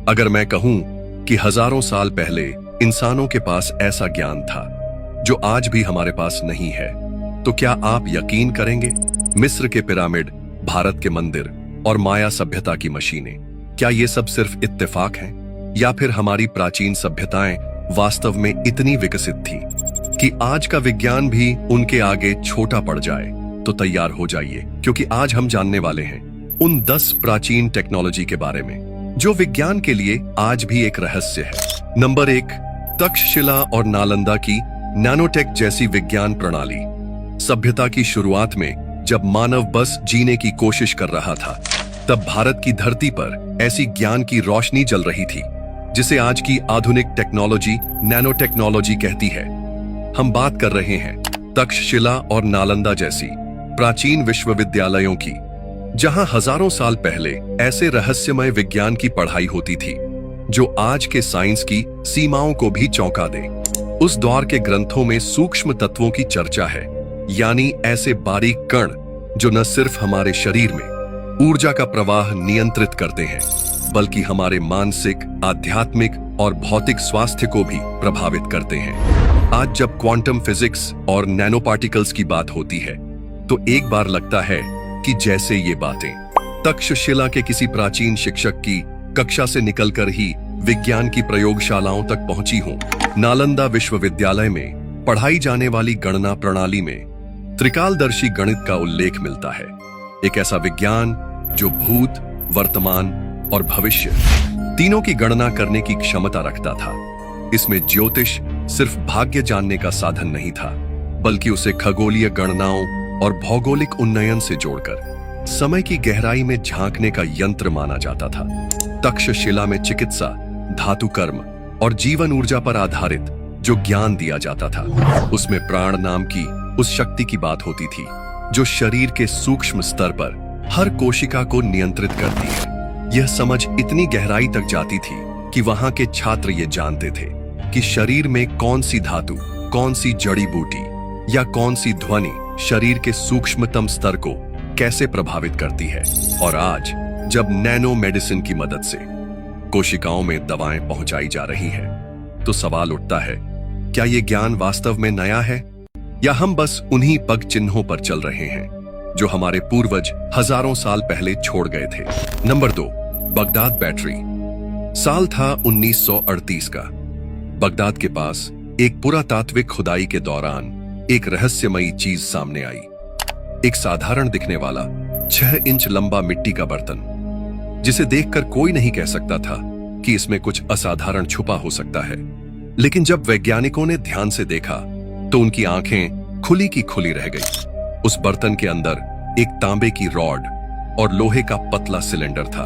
अगर मैं कहूं कि हजारों साल पहले इंसानों के पास ऐसा ज्ञान था जो आज भी हमारे पास नहीं है, तो क्या आप यकीन करेंगे? मिस्र के पिरामिड, भारत के मंदिर और माया सभ्यता की मशीनें, क्या ये सब सिर्फ इत्तेफाक हैं? या फिर हमारी प्राचीन सभ्यताएं वास्तव में इतनी विकसित थी कि आज का विज्ञान भी उनके आगे छोटा पड़ जाए? तो तैयार हो जाइए, क्योंकि आज हम जानने वाले हैं उन 10 प्राचीन टेक्नोलॉजी के बारे में जो विज्ञान के लिए आज भी एक रहस्य है। नंबर 1, तक्षशिला और नालंदा की नैनोटेक जैसी विज्ञान प्रणाली। सभ्यता की शुरुआत में जब मानव बस जीने की कोशिश कर रहा था, तब भारत की धरती पर ऐसी ज्ञान की रोशनी जल रही थी जिसे आज की आधुनिक टेक्नोलॉजी नैनो टेक्नोलॉजी कहती है। हम बात कर रहे हैं तक्षशिला और नालंदा जैसी प्राचीन विश्वविद्यालयों की, जहां हजारों साल पहले ऐसे रहस्यमय विज्ञान की पढ़ाई होती थी जो आज के साइंस की सीमाओं को भी चौंका दे। उस दौर के ग्रंथों में सूक्ष्म तत्वों की चर्चा है, यानी ऐसे बारीक कण जो न सिर्फ हमारे शरीर में ऊर्जा का प्रवाह नियंत्रित करते हैं, बल्कि हमारे मानसिक, आध्यात्मिक और भौतिक स्वास्थ्य को भी प्रभावित करते हैं। आज जब क्वांटम फिजिक्स और नैनो पार्टिकल्स की बात होती है, तो एक बार लगता है कि जैसे ये बातें तक्षशिला के किसी प्राचीन शिक्षक की कक्षा से निकलकर ही विज्ञान की प्रयोगशालाओं तक पहुंची हों। नालंदा विश्वविद्यालय में पढ़ाई जाने वाली गणना प्रणाली में त्रिकालदर्शी गणित का उल्लेख मिलता है, एक ऐसा विज्ञान जो भूत, वर्तमान और भविष्य तीनों की गणना करने की क्षमता रखता था। इसमें ज्योतिष सिर्फ भाग्य जानने का साधन नहीं था, बल्कि उसे खगोलीय गणनाओं और भौगोलिक उन्नयन से जोड़कर समय की गहराई में झांकने का यंत्र माना जाता था। तक्षशिला में चिकित्सा, धातु कर्म और जीवन ऊर्जा पर आधारित जो ज्ञान दिया जाता था, उसमें प्राण नाम की उस शक्ति की बात होती थी जो शरीर के सूक्ष्म स्तर पर हर कोशिका को नियंत्रित करती है। यह समझ इतनी गहराई तक जाती थी कि वहां के छात्र ये जानते थे कि शरीर में कौन सी धातु, कौन सी जड़ी बूटी या कौन सी ध्वनि शरीर के सूक्ष्मतम स्तर को कैसे प्रभावित करती है। और आज जब नैनो मेडिसिन की मदद से कोशिकाओं में दवाएं पहुंचाई जा रही हैं, तो सवाल उठता है, क्या यह ज्ञान वास्तव में नया है या हम बस उन्हीं पग चिन्हों पर चल रहे हैं जो हमारे पूर्वज हजारों साल पहले छोड़ गए थे। Number 2, Baghdad battery. साल था 1938 का। बगदाद के पास एक पुरातात्विक खुदाई के दौरान एक रहस्यमयी चीज सामने आई। एक साधारण दिखने वाला 6 इंच लंबा मिट्टी का बर्तन, जिसे देखकर कोई नहीं कह सकता था कि इसमें कुछ असाधारण छुपा हो सकता है। लेकिन जब वैज्ञानिकों ने ध्यान से देखा तो उनकी आंखें खुली की खुली रह गई। उस बर्तन के अंदर एक तांबे की रॉड और लोहे का पतला सिलेंडर था,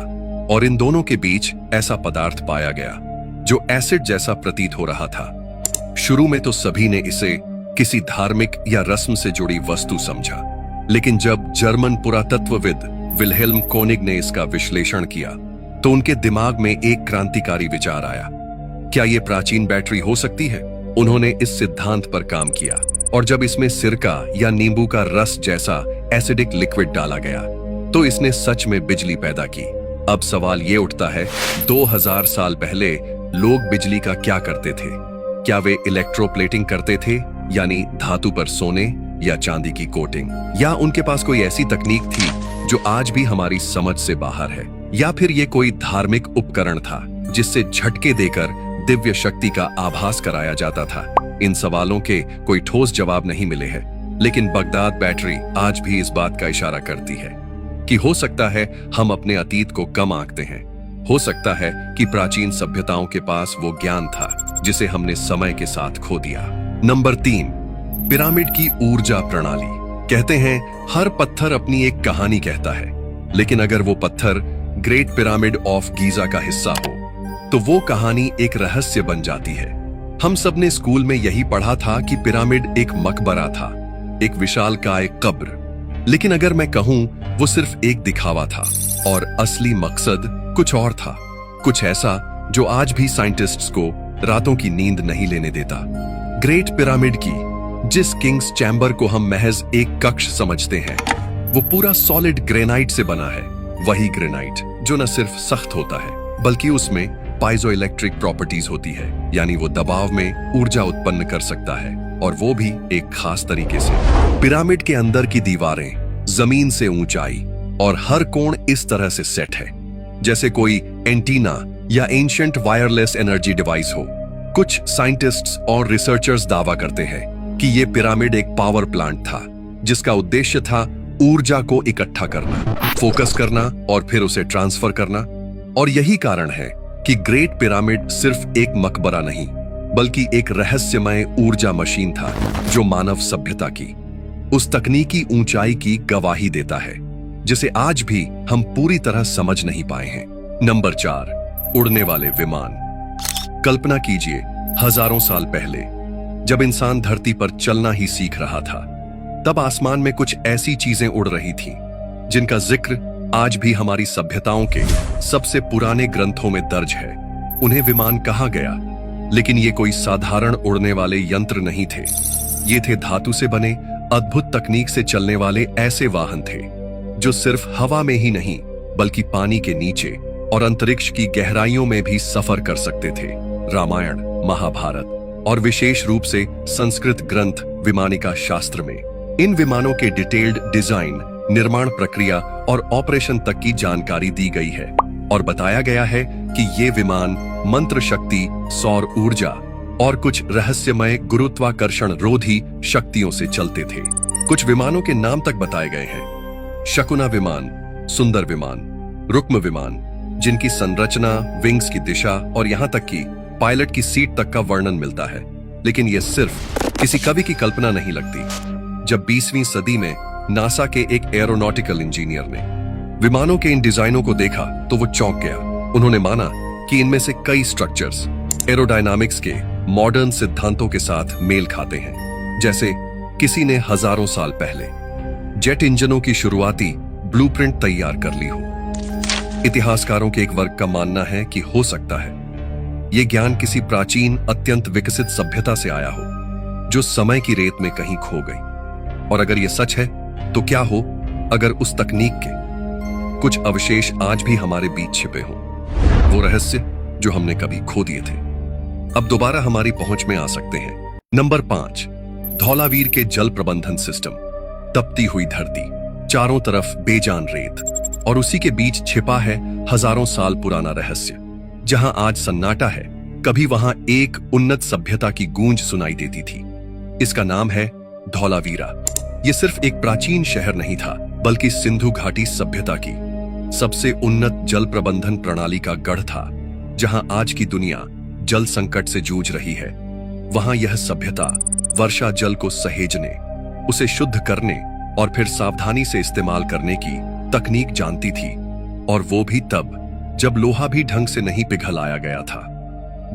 और इन दोनों के बीच ऐसा पदार्थ पाया गया जो एसिड जैसा प्रतीत हो रहा था। शुरू में तो सभी ने इसे किसी धार्मिक या रस्म से जुड़ी वस्तु समझा, लेकिन जब जर्मन पुरातत्वविद विल्हेल्म कोनिग ने इसका विश्लेषण किया तो उनके दिमाग में एक क्रांतिकारी विचार आया। क्या यह प्राचीन बैटरी हो सकती है? उन्होंने इस सिद्धांत पर काम किया, और जब इसमें सिरका या नींबू का रस जैसा एसिडिक लिक्विड डाला गया तो इसने सच में बिजली पैदा की। अब सवाल यह उठता है, 2000 साल पहले लोग बिजली का क्या करते थे? क्या वे इलेक्ट्रोप्लेटिंग करते थे, यानी धातु पर सोने या चांदी की कोटिंग? या उनके पास कोई ऐसी तकनीक थी जो आज भी हमारी समझ से बाहर है? या फिर ये कोई धार्मिक उपकरण था जिससे झटके देकर दिव्य शक्ति का आभास कराया जाता था? इन सवालों के कोई ठोस जवाब नहीं मिले हैं, लेकिन बगदाद बैटरी आज भी इस बात का इशारा करती है कि हो सकता है हम अपने अतीत को कम आंकते हैं। हो सकता है कि प्राचीन सभ्यताओं के पास वो ज्ञान था जिसे हमने समय के साथ खो दिया। नंबर 3, पिरामिड की ऊर्जा प्रणाली। कहते हैं हर पत्थर अपनी एक कहानी कहता है, लेकिन अगर वो पत्थर ग्रेट पिरामिड ऑफ गीजा का हिस्सा हो तो वो कहानी एक रहस्य बन जाती है। हम सब ने स्कूल में यही पढ़ा था कि पिरामिड एक मकबरा था, एक विशालकाय कब्र। लेकिन अगर मैं कहूं वो सिर्फ एक दिखावा था और असली मकसद कुछ और था, कुछ ऐसा जो आज भी साइंटिस्ट्स को रातों की नींद नहीं लेने देता। ग्रेट पिरामिड की जिस किंग्स चैम्बर को हम महज एक कक्ष समझते हैं, वो पूरा सॉलिड ग्रेनाइट से बना है। वही ग्रेनाइट जो न सिर्फ सख्त होता है, बल्कि उसमें पाइजो इलेक्ट्रिक प्रॉपर्टीज होती है, यानी वो दबाव में ऊर्जा उत्पन्न कर सकता है, और वो भी एक खास तरीके से। पिरामिड के अंदर की दीवारें, जमीन से ऊंचाई और हर कोण इस तरह से सेट है जैसे कोई एंटीना या एंशिएंट वायरलेस एनर्जी डिवाइस हो। कुछ साइंटिस्ट्स और रिसर्चर्स दावा करते हैं कि ये पिरामिड एक पावर प्लांट था, जिसका उद्देश्य था ऊर्जा को इकट्ठा करना, फोकस करना और फिर उसे ट्रांसफर करना। और यही कारण है कि ग्रेट पिरामिड सिर्फ एक मकबरा नहीं, बल्कि एक रहस्यमय ऊर्जा मशीन था जो मानव सभ्यता की उस तकनीकी ऊंचाई की गवाही देता है, जिसे आज भी हम पूरी तरह समझ नहीं पाए हैं। नंबर 4, उड़ने वाले विमान। कल्पना कीजिए, हजारों साल पहले जब इंसान धरती पर चलना ही सीख रहा था, तब आसमान में कुछ ऐसी चीजें उड़ रही थीं, जिनका जिक्र आज भी हमारी सभ्यताओं के सबसे पुराने ग्रंथों में दर्ज है। उन्हें विमान कहा गया, लेकिन ये कोई साधारण उड़ने वाले यंत्र नहीं थे। ये थे धातु से बने अद्भुत तकनीक से चलने वाले ऐसे वाहन थे जो सिर्फ हवा में ही नहीं, बल्कि पानी के नीचे और अंतरिक्ष की गहराइयों में भी सफर कर सकते थे। रामायण, महाभारत और विशेष रूप से संस्कृत ग्रंथ विमानिका शास्त्र में इन विमानों के डिटेल्ड डिजाइन, निर्माण प्रक्रिया और ऑपरेशन तक की जानकारी दी गई है, और बताया गया है कि ये विमान मंत्र शक्ति, सौर ऊर्जा और कुछ रहस्यमय गुरुत्वाकर्षण रोधी शक्तियों से चलते थे। कुछ विमानों के नाम तक बताए गए हैं: शकुना विमान, सुंदर विमान, रुक्म विमान, जिनकी संरचना, विंग्स की दिशा और यहां तक कि पायलट की सीट तक का वर्णन मिलता है। लेकिन यह सिर्फ किसी कवि की कल्पना नहीं लगती। जब 20वीं सदी में नासा के एक एरोनॉटिकल इंजीनियर ने विमानों के इन डिजाइनों को देखा तो वो चौंक गया। उन्होंने माना कि इनमें से कई स्ट्रक्चर्स एरोडायनामिक्स के मॉडर्न सिद्धांतों के साथ मेल खाते हैं, जैसे किसी ने हजारों साल पहले जेट इंजनों की शुरुआती ब्लूप्रिंट तैयार कर ली हो। इतिहासकारों के एक वर्ग का मानना है कि हो सकता है यह ज्ञान किसी प्राचीन, अत्यंत विकसित सभ्यता से आया हो, जो समय की रेत में कहीं खो गई। और अगर यह सच है, तो क्या हो अगर उस तकनीक के कुछ अवशेष आज भी हमारे बीच छिपे हों, वो रहस्य जो हमने कभी खो दिए थे, अब दोबारा हमारी पहुंच में आ सकते हैं। नंबर 5, धौलावीर के जल प्रबंधन सिस्टम। तपती हुई धरती, चारों तरफ बेजान रेत, और उसी के बीच छिपा है हजारों साल पुराना रहस्य। जहां आज सन्नाटा है, कभी वहां एक उन्नत सभ्यता की गूंज सुनाई देती थी। इसका नाम है धौलावीरा। यह सिर्फ एक प्राचीन शहर नहीं था, बल्कि सिंधु घाटी सभ्यता की सबसे उन्नत जल प्रबंधन प्रणाली का गढ़ था। जहां आज की दुनिया जल संकट से जूझ रही है, वहां यह सभ्यता वर्षा जल को सहेजने, उसे शुद्ध करने और फिर सावधानी से इस्तेमाल करने की तकनीक जानती थी, और वो भी तब जब लोहा भी ढंग से नहीं पिघल आया गया था।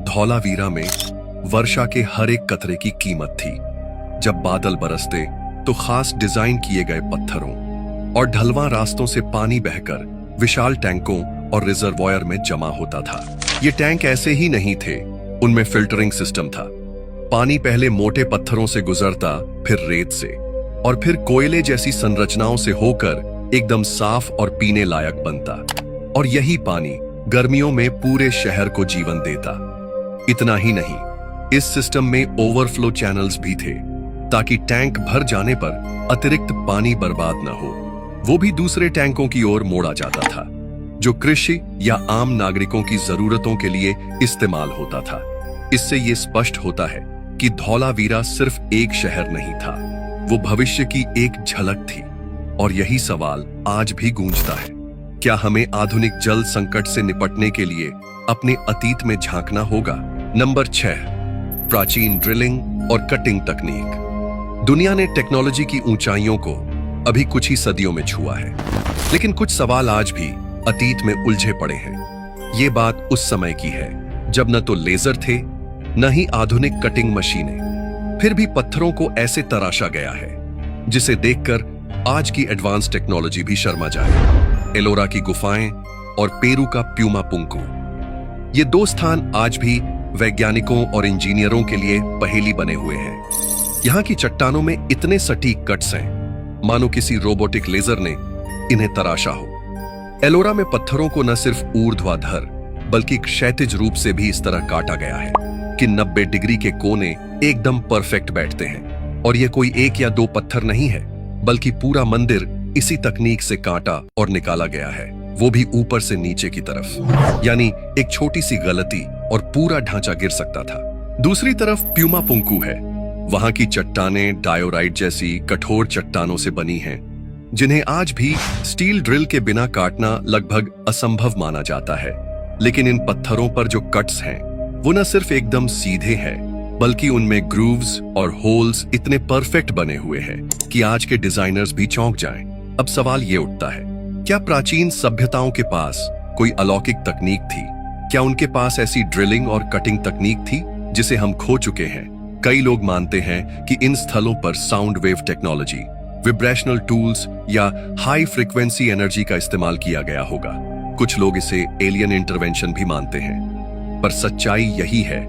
धौलावीरा में वर्षा के हर एक कतरे की कीमत थी। जब बादल बरसते तो खास डिजाइन किए गए पत्थरों और ढलवां रास्तों से पानी बहकर विशाल टैंकों और रिजर्वॉयर में जमा होता था। ये टैंक ऐसे ही नहीं थे, उनमें फिल्टरिंग सिस्टम था। पानी पहले मोटे पत्थरों से गुजरता, फिर रेत से, और फिर कोयले जैसी संरचनाओं से होकर एकदम साफ और पीने लायक बनता। और यही पानी गर्मियों में पूरे शहर को जीवन देता। इतना ही नहीं, इस सिस्टम में ओवरफ्लो चैनल्स भी थे, ताकि टैंक भर जाने पर अतिरिक्त पानी बर्बाद न हो, वो भी दूसरे टैंकों की ओर मोड़ा जाता था, जो कृषि या आम नागरिकों की जरूरतों के लिए इस्तेमाल होता था। इससे यह स्पष्ट होता है कि धौलावीरा सिर्फ एक शहर नहीं था, वो भविष्य की एक झलक थी। और यही सवाल आज भी गूंजता है, क्या हमें आधुनिक जल संकट से निपटने के लिए अपने अतीत में झांकना होगा? नंबर 6, प्राचीन ड्रिलिंग और कटिंग तकनीक। दुनिया ने टेक्नोलॉजी की ऊंचाइयों को अभी कुछ ही सदियों में छुआ है, लेकिन कुछ सवाल आज भी अतीत में उलझे पड़े हैं। ये बात उस समय की है जब न तो लेजर थे, न ही आधुनिक कटिंग मशीनें। फिर भी पत्थरों को ऐसे तराशा गया है जिसे देखकर आज की एडवांस टेक्नोलॉजी भी शर्मा जाए। एलोरा की गुफाएं और पेरू का प्यूमा पुंकू, ये दो स्थान आज भी वैज्ञानिकों और इंजीनियरों के लिए पहेली बने हुए हैं। यहाँ की चट्टानों में इतने सटीक कट्स हैं, मानो किसी रोबोटिक लेजर ने इन्हें तराशा हो। एलोरा में पत्थरों को न सिर्फ ऊर्ध्वाधर बल्कि क्षैतिज रूप से भी इस तरह काटा गया है कि 90 डिग्री के कोने एकदम परफेक्ट बैठते हैं। और यह कोई एक या दो पत्थर नहीं है, बल्कि पूरा मंदिर इसी तकनीक से काटा और निकाला गया है, वो भी ऊपर से नीचे की तरफ। यानी एक छोटी सी गलती और पूरा ढांचा गिर सकता था। दूसरी तरफ प्यूमा पुंकू है। वहां की चट्टानें डायोराइट जैसी कठोर चट्टानों से बनी हैं, जिन्हें आज भी स्टील ड्रिल के बिना काटना लगभग असंभव माना जाता है। लेकिन इन पत्थरों पर जो कट्स हैं, वो न सिर्फ एकदम सीधे हैं, बल्कि उनमें ग्रूव्स और होल्स इतने परफेक्ट बने हुए हैं कि आज के डिजाइनर्स भी चौंक जाएं। अब सवाल ये उठता है, क्या प्राचीन सभ्यताओं के पास कोई अलौकिक तकनीक थी? क्या उनके पास ऐसी ड्रिलिंग और कटिंग तकनीक थी जिसे हम खो चुके हैं? कई लोग मानते हैं कि इन स्थलों पर साउंड वेव टेक्नोलॉजी, विब्रेशनल टूल्स या हाई फ्रीक्वेंसी एनर्जी का इस्तेमाल किया गया होगा। कुछ लोग इसे एलियन इंटरवेंशन भी मानते हैं, पर सच्चाई यही है,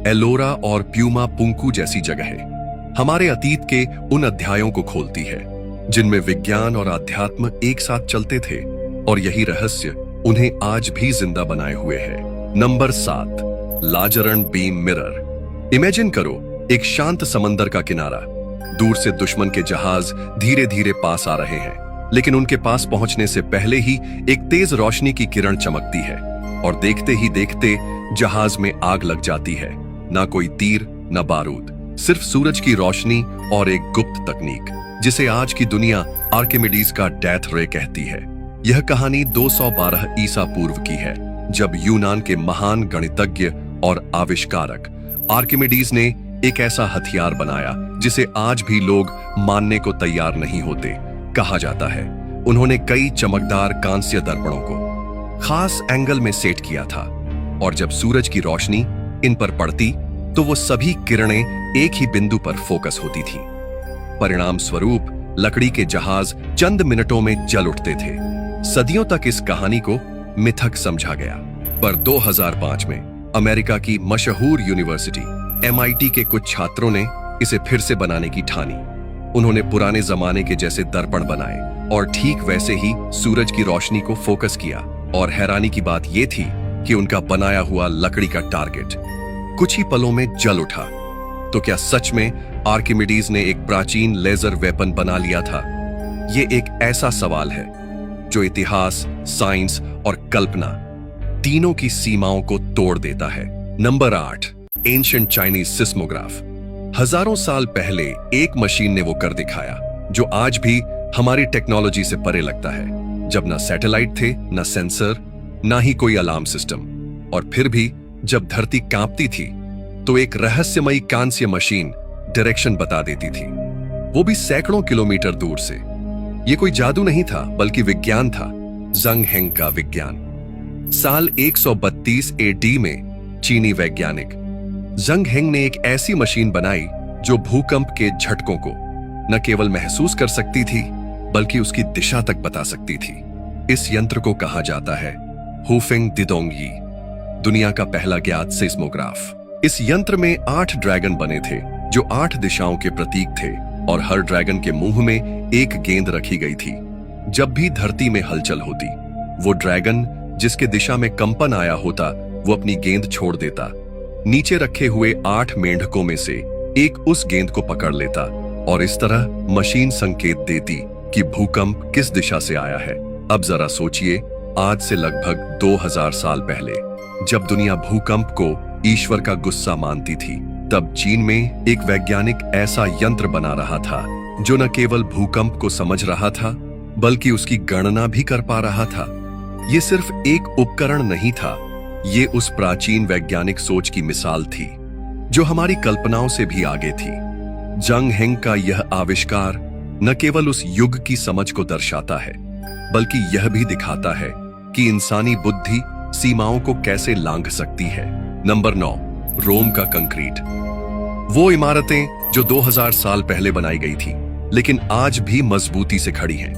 एलोरा और प्यूमा पुंकू जैसी जगहें हमारे अतीत के उन अध्यायों को खोलती है जिनमें विज्ञान और अध्यात्म एक साथ चलते थे, और यही रहस्य उन्हें आज भी जिंदा बनाए हुए है। नंबर 7, लाजरन बीम मिरर। इमेजिन करो एक शांत समंदर का किनारा। दूर से दुश्मन के जहाज धीरे धीरे पास आ रहे हैं, लेकिन उनके पास पहुंचने से पहले ही एक तेज रोशनी की किरण चमकती है और देखते ही देखते जहाज में आग लग जाती है। ना कोई तीर, ना बारूद, सिर्फ सूरज की रोशनी और एक गुप्त तकनीक जिसे आज की दुनिया आर्किमिडीज का डेथ रे कहती है। यह कहानी 212 ईसा पूर्व की है, जब यूनान के महान गणितज्ञ और आविष्कारक आर्किमिडीज ने एक ऐसा हथियार बनाया जिसे आज भी लोग मानने को तैयार नहीं होते। कहा जाता है उन्होंने कई चमकदार कांस्य दर्पणों को खास एंगल में सेट किया था, और जब सूरज की रोशनी इन पर पड़ती तो वो सभी किरणें एक ही बिंदु पर फोकस होती थी। परिणाम स्वरूप लकड़ी के जहाज चंद मिनटों में जल उठते थे। सदियों तक इस कहानी को मिथक समझा गया, पर 2005 में अमेरिका की मशहूर यूनिवर्सिटी MIT के कुछ छात्रों ने इसे फिर से बनाने की ठानी। उन्होंने पुराने जमाने के जैसे दर्पण बनाए और ठीक वैसे ही सूरज की रोशनी को फोकस किया, और हैरानी की बात यह थी कि उनका बनाया हुआ लकड़ी का टारगेट कुछ ही पलों में जल उठा। तो क्या सच में आर्किमिडीज ने एक प्राचीन लेजर वेपन बना लिया था? ये एक ऐसा सवाल है जो इतिहास, साइंस और कल्पना तीनों की सीमाओं को तोड़ देता है। Number 8, ancient Chinese seismograph. हजारों साल पहले एक मशीन ने वो कर दिखाया जो आज भी हमारी टेक्नोलॉजी से परे लगता है। जब ना सैटेलाइट थे, ना सेंसर, ना ही कोई अलार्म सिस्टम, और फिर भी जब धरती कांपती थी तो एक रहस्यमयी कांस्य मशीन डायरेक्शन बता देती थी, वो भी सैकड़ों किलोमीटर दूर से। ये कोई जादू नहीं था, बल्कि विज्ञान था, जंग हेंग का विज्ञान। साल 132 AD में चीनी वैज्ञानिक जंग हेंग ने एक ऐसी मशीन बनाई जो भूकंप के झटकों को न केवल महसूस कर सकती थी, बल्कि उसकी दिशा तक बता सकती थी। इस यंत्र को कहा जाता है हुफिंग दिदोंगी, दुनिया का पहला ज्ञात सिस्मोग्राफ। इस यंत्र में 8 ड्रैगन बने थे जो 8 दिशाओं के प्रतीक थे, और हर ड्रैगन के मुंह में एक गेंद रखी गई थी। जब भी धरती में हलचल होती, वो ड्रैगन जिसके दिशा में कंपन आया होता वो अपनी गेंद छोड़ देता। नीचे रखे हुए 8 मेंढकों में से एक उस गेंद को पकड़ लेता, और इस तरह मशीन संकेत देती कि भूकंप किस दिशा से आया है। अब जरा सोचिए, आज से लगभग 2000 साल पहले जब दुनिया भूकंप को ईश्वर का गुस्सा मानती थी, तब चीन में एक वैज्ञानिक ऐसा यंत्र बना रहा था जो न केवल भूकंप को समझ रहा था, बल्कि उसकी गणना भी कर पा रहा था। ये सिर्फ एक उपकरण नहीं था, ये उस प्राचीन वैज्ञानिक सोच की मिसाल थी जो हमारी कल्पनाओं से भी आगे थी। जंग हेंग का यह आविष्कार न केवल उस युग की समझ को दर्शाता है, बल्कि यह भी दिखाता है कि इंसानी बुद्धि सीमाओं को कैसे लांघ सकती है। नंबर 9, रोम का कंक्रीट। वो इमारतें जो 2000 साल पहले बनाई गई थी, लेकिन आज भी मजबूती से खड़ी हैं।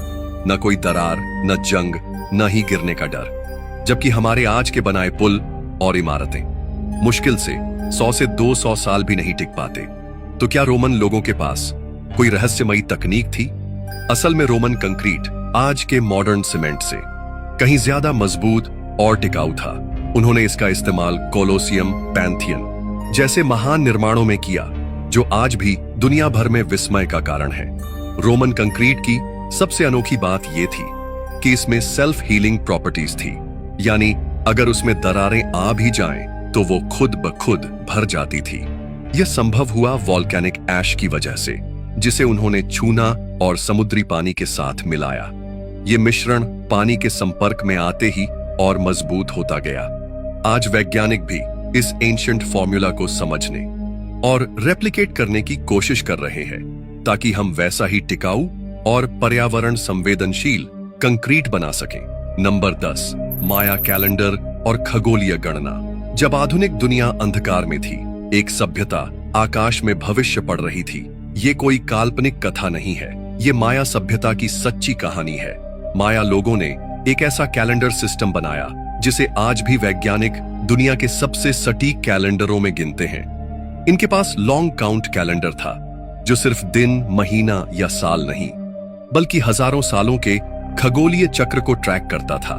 न कोई दरार, न जंग, न ही गिरने का डर। जबकि हमारे आज के बनाए पुल और इमारतें मुश्किल से 100 से 200 साल भी नहीं टिक पाते। तो क्या रोमन लोगों के पास कोई रहस्यमयी तकनीक थी? असल में रोमन कंक्रीट आज के मॉडर्न सीमेंट से कहीं ज्यादा मजबूत और टिकाऊ था। उन्होंने इसका इस्तेमाल कोलोसियम, पैंथियन जैसे महान निर्माणों में किया, जो आज भी दुनिया भर में विस्मय का कारण है। रोमन कंक्रीट की सबसे अनोखी बात यह थी कि इसमें सेल्फ हीलिंग प्रॉपर्टीज थी, यानी अगर उसमें दरारें आ भी जाएं, तो वो खुद ब खुद भर जाती थी। यह संभव हुआ वॉल्केनिक ऐश की वजह से, जिसे उन्होंने चूना और समुद्री पानी के साथ मिलाया। ये मिश्रण पानी के संपर्क में आते ही और मजबूत होता गया। आज वैज्ञानिक भी इस एंशिएंट फॉर्मूला को समझने और रेप्लिकेट करने की कोशिश कर रहे हैं, ताकि हम वैसा ही टिकाऊ और पर्यावरण संवेदनशील कंक्रीट बना सकें। नंबर 10, माया कैलेंडर और खगोलीय गणना। जब आधुनिक दुनिया अंधकार में थी, एक सभ्यता आकाश में भविष्य पढ़ रही थी। ये कोई काल्पनिक कथा नहीं है, ये माया सभ्यता की सच्ची कहानी है। माया लोगों ने एक ऐसा कैलेंडर सिस्टम बनाया जिसे आज भी वैज्ञानिक दुनिया के सबसे सटीक कैलेंडरों में गिनते हैं। इनके पास लॉन्ग काउंट कैलेंडर था, जो सिर्फ दिन, महीना या साल नहीं, बल्कि हजारों सालों के खगोलीय चक्र को ट्रैक करता था।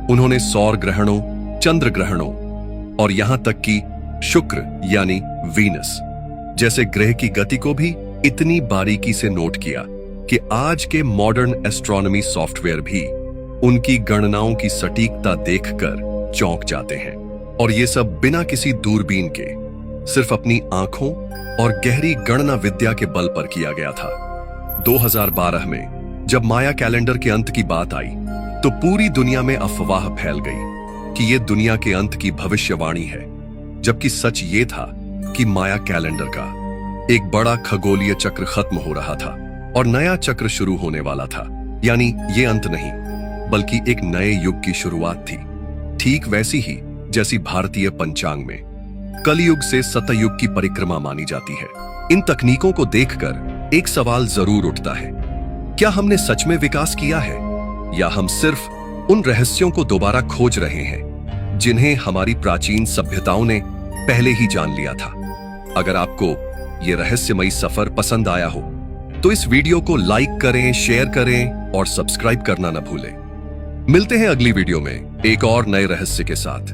उन्होंने सौर ग्रहणों, चंद्र ग्रहणों और यहां तक कि शुक्र यानी वीनस जैसे ग्रह की गति को भी इतनी बारीकी से नोट किया कि आज के मॉडर्न एस्ट्रोनॉमी सॉफ्टवेयर भी उनकी गणनाओं की सटीकता देखकर चौंक जाते हैं। और ये सब बिना किसी दूरबीन के, सिर्फ अपनी आंखों और गहरी गणना विद्या के बल पर किया गया था। 2012 में जब माया कैलेंडर के अंत की बात आई, तो पूरी दुनिया में अफवाह फैल गई कि यह दुनिया के अंत की भविष्यवाणी है, जबकि सच ये था कि माया कैलेंडर का एक बड़ा खगोलीय चक्र खत्म हो रहा था और नया चक्र शुरू होने वाला था। यानी ये अंत नहीं, बल्कि एक नए युग की शुरुआत थी, ठीक वैसी ही जैसी भारतीय पंचांग में कलयुग से सतयुग की परिक्रमा मानी जाती है। इन तकनीकों को देखकर एक सवाल जरूर उठता है, क्या हमने सच में विकास किया है, या हम सिर्फ उन रहस्यों को दोबारा खोज रहे हैं जिन्हें हमारी प्राचीन सभ्यताओं ने पहले ही जान लिया था। अगर आपको यह रहस्यमयी सफर पसंद आया हो, तो इस वीडियो को लाइक करें, शेयर करें और सब्सक्राइब करना न भूलें। मिलते हैं अगली वीडियो में एक और नए रहस्य के साथ।